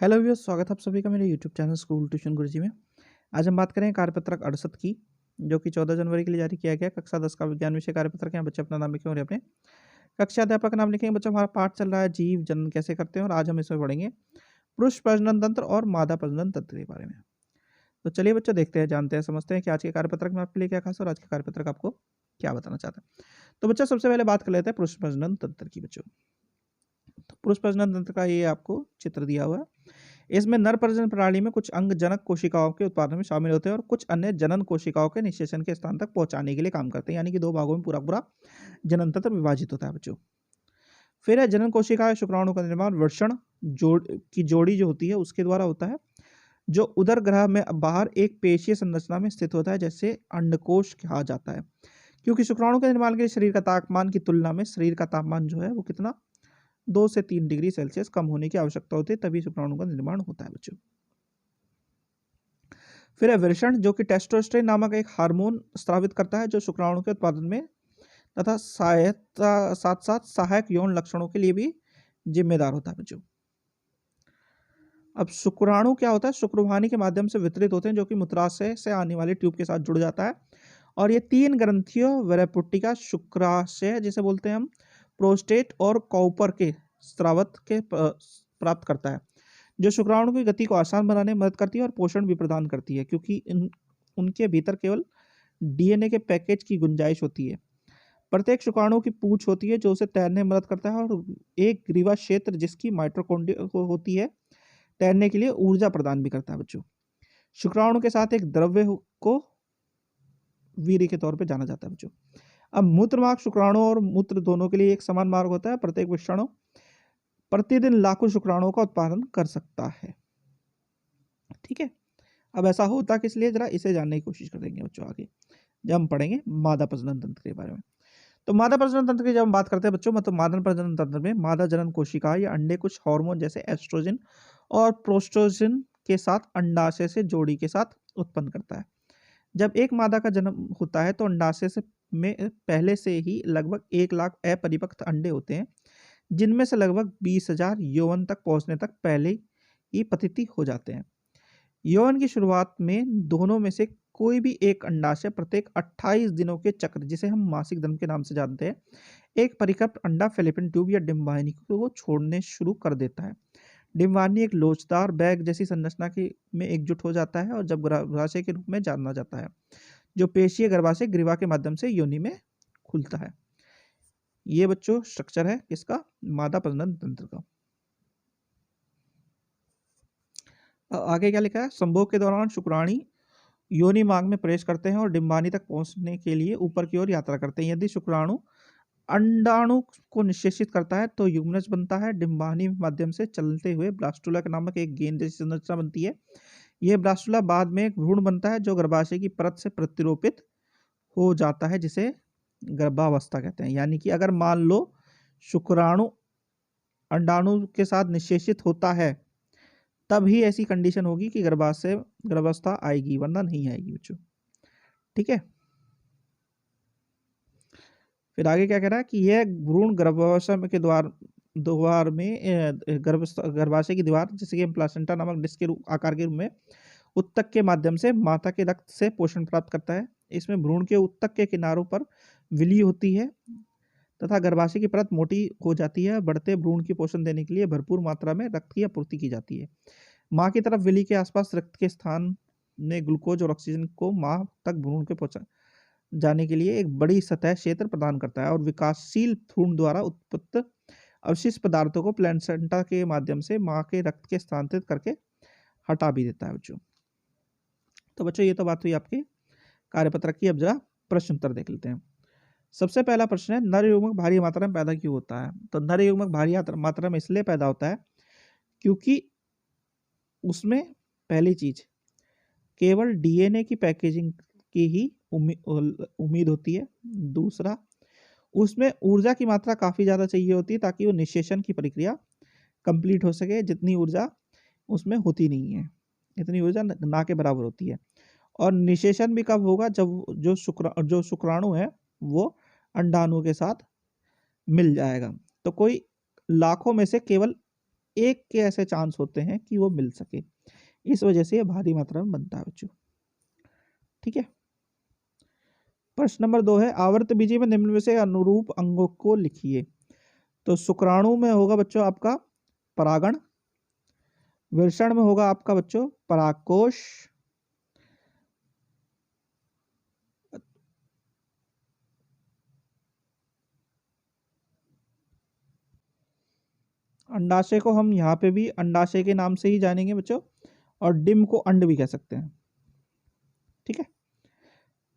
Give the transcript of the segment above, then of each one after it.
Hello viewers, स्वागत है आप सभी का मेरे यूट्यूब चैनल स्कूल ट्यूशन गुरुजी में। आज हम बात करें कार्यपत्रक 68 की, जो कि 14 जनवरी के लिए जारी किया गया। कक्षा 10 का विज्ञान विषय कार्यपत्रक है। बच्चे अपना नाम लिखें और अपने कक्षा अध्यापक का नाम लिखेंगे। बच्चों, हमारा पाठ चल रहा है जीव जनन कैसे करते हैं, और आज हम इसमें पढ़ेंगे पुरुष प्रजनन तंत्र और मादा प्रजनन तंत्र के बारे में। तो चलिए बच्चों, देखते हैं, जानते हैं, समझते हैं कि आज के कार्यपत्रक में आपके लिए क्या खास और आज के कार्यपत्रक आपको क्या बताना चाहता है। तो बच्चों, सबसे पहले बात कर लेते हैं पुरुष प्रजनन तंत्र की। बच्चों, तो पुरुष प्रजनन तंत्र का ये आपको चित्र दिया हुआ है। इसमें नर प्रजनन प्रणाली में कुछ अंग जनक कोशिकाओं के उत्पादन में शामिल होते हैं और कुछ अन्य जनन कोशिकाओं के निषेचन के स्थान तक पहुंचाने के लिए काम करते हैं। यानी कि दो भागों में पूरा पूरा जनन तंत्र विभाजित होता है बच्चों। फिर है जनन कोशिका शुक्राणु का निर्माण वृषण की जोड़ी जो होती है उसके द्वारा होता है, जो उदर ग्रह में बाहर एक पेशीय संरचना में स्थित होता है, जैसे अंडकोश कहा जाता है। क्योंकि शुक्राणु के निर्माण के लिए शरीर का तापमान की तुलना में शरीर का तापमान जो है वो कितना 2 से 3 डिग्री सेल्सियस कम होने की आवश्यकता होती है, तभी शुक्राणु का निर्माण होता है बच्चों। फिर है वृषण, जो कि टेस्टोस्टेरोन नामक एक हार्मोन स्रावित करता है, जो शुक्राणु के उत्पादन में तथा साथ साथ सहायक यौन लक्षणों के लिए भी जिम्मेदार होता है बच्चों। अब शुक्राणु क्या होता है, शुक्रवाहिनी के माध्यम से वितरित होते हैं, जो कि मूत्राशय से आने वाले ट्यूब के साथ जुड़ जाता है। और ये 3 ग्रंथियों वरपुट्टिका, शुक्राशय जिसे बोलते हैं हम, प्रोस्टेट और कॉपर के स्रावत के प्राप्त करता है, जो शुक्राणु की गति को आसान बनाने में मदद करती है और पोषण भी प्रदान करती है, क्योंकि उनके भीतर केवल डीएनए के पैकेज की गुंजाइश होती है। प्रत्येक शुक्राणु की पूंछ होती है जो उसे तैरने में मदद करता है, और एक ग्रीवा क्षेत्र जिसकी माइटोकॉन्ड्रिया होती है तैरने के लिए ऊर्जा प्रदान भी करता है बच्चों। शुक्राणु के साथ एक द्रव्य को वीर्य के तौर पे जाना जाता है बच्चों। अब मूत्र मार्ग शुक्राणु और मूत्र दोनों के लिए एक समान मार्ग होता है। प्रत्येक वृषण प्रतिदिन लाखों शुक्राणुओं का उत्पादन कर सकता है। ठीक है, अब ऐसा होता किस लिए, जरा इसे जानने की कोशिश करेंगे बच्चों आगे जब हम पढ़ेंगे मादा प्रजनन तंत्र के बारे में। तो मादा प्रजनन तंत्र की जब हम बात करते हैं बच्चों, मतलब मादा प्रजनन तंत्र में मादा जनन कोशिका या अंडे कुछ हार्मोन जैसे एस्ट्रोजन और प्रोस्टोजिन के साथ अंडाशय से जोड़ी के साथ उत्पन्न करता है। जब एक मादा का जन्म होता है तो अंडाशय से में पहले से ही लगभग 1 लाख अपरिपक्व अंडे होते हैं, जिनमें से लगभग 20,000 यौवन तक पहुंचने तक पहले ही पतित हो जाते हैं। यौवन की शुरुआत में दोनों में से कोई भी एक अंडाशय प्रत्येक 28 दिनों के चक्र, जिसे हम मासिक धर्म के नाम से जानते हैं, एक परिपक्व अंडा फैलोपियन ट्यूब या डिंबवाहिनी को छोड़ने शुरू कर देता है। डिंबवाहिनी एक लोचदार बैग जैसी संरचना की में एकजुट हो जाता है और जब गर्भाशय के रूप में जाना जाता है, जो पेशीय गर्भाशय ग्रीवा के माध्यम से योनि में खुलता है। ये बच्चों स्ट्रक्चर है किसका, मादा प्रजनन तंत्र का। आगे क्या लिखा है, संभोग के दौरान शुक्राणु योनि मार्ग में प्रवेश करते हैं और डिंबवाहिनी तक पहुंचने के लिए ऊपर की ओर यात्रा करते हैं। यदि शुक्राणु अंडाणु को निषेचित करता है तो युग्मनज बनता है। डिंबवाहिनी माध्यम से चलते हुए ब्लास्टुला के नामक एक गेंद जैसी संरचना बनती है। यह ब्लास्टुला बाद में एक भ्रूण बनता है, जो गर्भाशय की परत से प्रतिरोपित हो जाता है, जिसे गर्भावस्था कहते हैं। यानी कि अगर मान लो शुक्राणु अंडाणु के साथ निषेचित होता है, तब ही ऐसी कंडीशन होगी कि गर्भावस्था आएगी, वरना नहीं आएगी बच्चों। ठीक है, फिर आगे क्या कह रहा है कि यह भ्रूण गर्भाशय के द्वार में गर्भाशय की दीवार, जैसे कि प्लासेंटा नामक डिस्क के आकार के रूप में उत्तक के माध्यम से माता के रक्त से पोषण प्राप्त करता है। इसमें भ्रूण के उत्तक के किनारों पर विली होती है तथा गर्भाशय की परत मोटी हो जाती है। बढ़ते भ्रूण की पोषण देने के लिए भरपूर मात्रा में रक्त की आपूर्ति की जाती है। माँ की तरफ विली के आसपास रक्त के स्थान में ग्लूकोज और ऑक्सीजन को माँ तक भ्रूण के पहुंचा जाने के लिए एक बड़ी सतह क्षेत्र प्रदान करता है, और विकासशील भ्रूण द्वारा उत्पन्न अवशिष्ट पदार्थों को प्लेसेंटा के माध्यम से माँ के रक्त के स्थानांतरित करके हटा भी देता है बच्चों। तो बच्चों, ये तो बात हुई आपके कार्यपत्रक की। अब जरा प्रश्न उत्तर देख लेते हैं। सबसे पहला प्रश्न है, नर युग्मक भारी मात्रा में पैदा क्यों होता है। तो नर युग्मक भारी मात्रा में इसलिए पैदा होता है क्योंकि उसमें पहली चीज केवल डीएनए की पैकेजिंग की ही उम्मीद होती है। दूसरा, उसमें ऊर्जा की मात्रा काफी ज्यादा चाहिए होती है ताकि वो निषेचन की प्रक्रिया कंप्लीट हो सके, जितनी ऊर्जा उसमें होती नहीं है, इतनी ऊर्जा ना के बराबर होती है। और निषेचन भी कब होगा, जब जो शुक्राणु है वो अंडाणु के साथ मिल जाएगा। तो कोई लाखों में से केवल एक के ऐसे चांस होते हैं कि वो मिल सके, इस वजह से ये भारी मात्रा में बनता है बच्चों। ठीक है। प्रश्न नंबर 2 है आवर्त बीजी में निम्न में से अनुरूप अंगों को लिखिए। तो शुक्राणु में होगा बच्चों आपका परागण, वृषण में होगा आपका बच्चों परागकोश, अंडाशय को हम यहाँ पे भी अंडाशय के नाम से ही जानेंगे बच्चों, और डिम को अंड भी कह सकते हैं। ठीक है।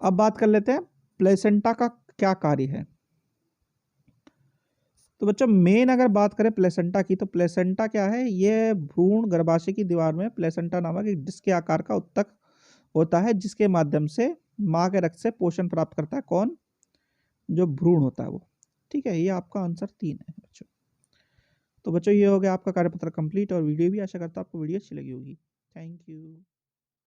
अब बात कर लेते हैं प्लेसेंटा का क्या कार्य है। तो बच्चों मेन अगर बात करें प्लेसेंटा की, तो प्लेसेंटा क्या है, ये भ्रूण गर्भाशय की दीवार में प्लेसेंटा नामक एक डिस्क के आकार का उत्तक होता है, जिसके माध्यम से माँ के रक्त से पोषण प्राप्त करता है। कौन? जो भ्रूण होता है वो। ठीक है, ये आपका आंसर 3 है बच्चों। तो बच्चों ये हो गया आपका कार्यपत्र कंप्लीट और वीडियो भी। आशा करता हूँ आपको वीडियो अच्छी लगी होगी। Thank you.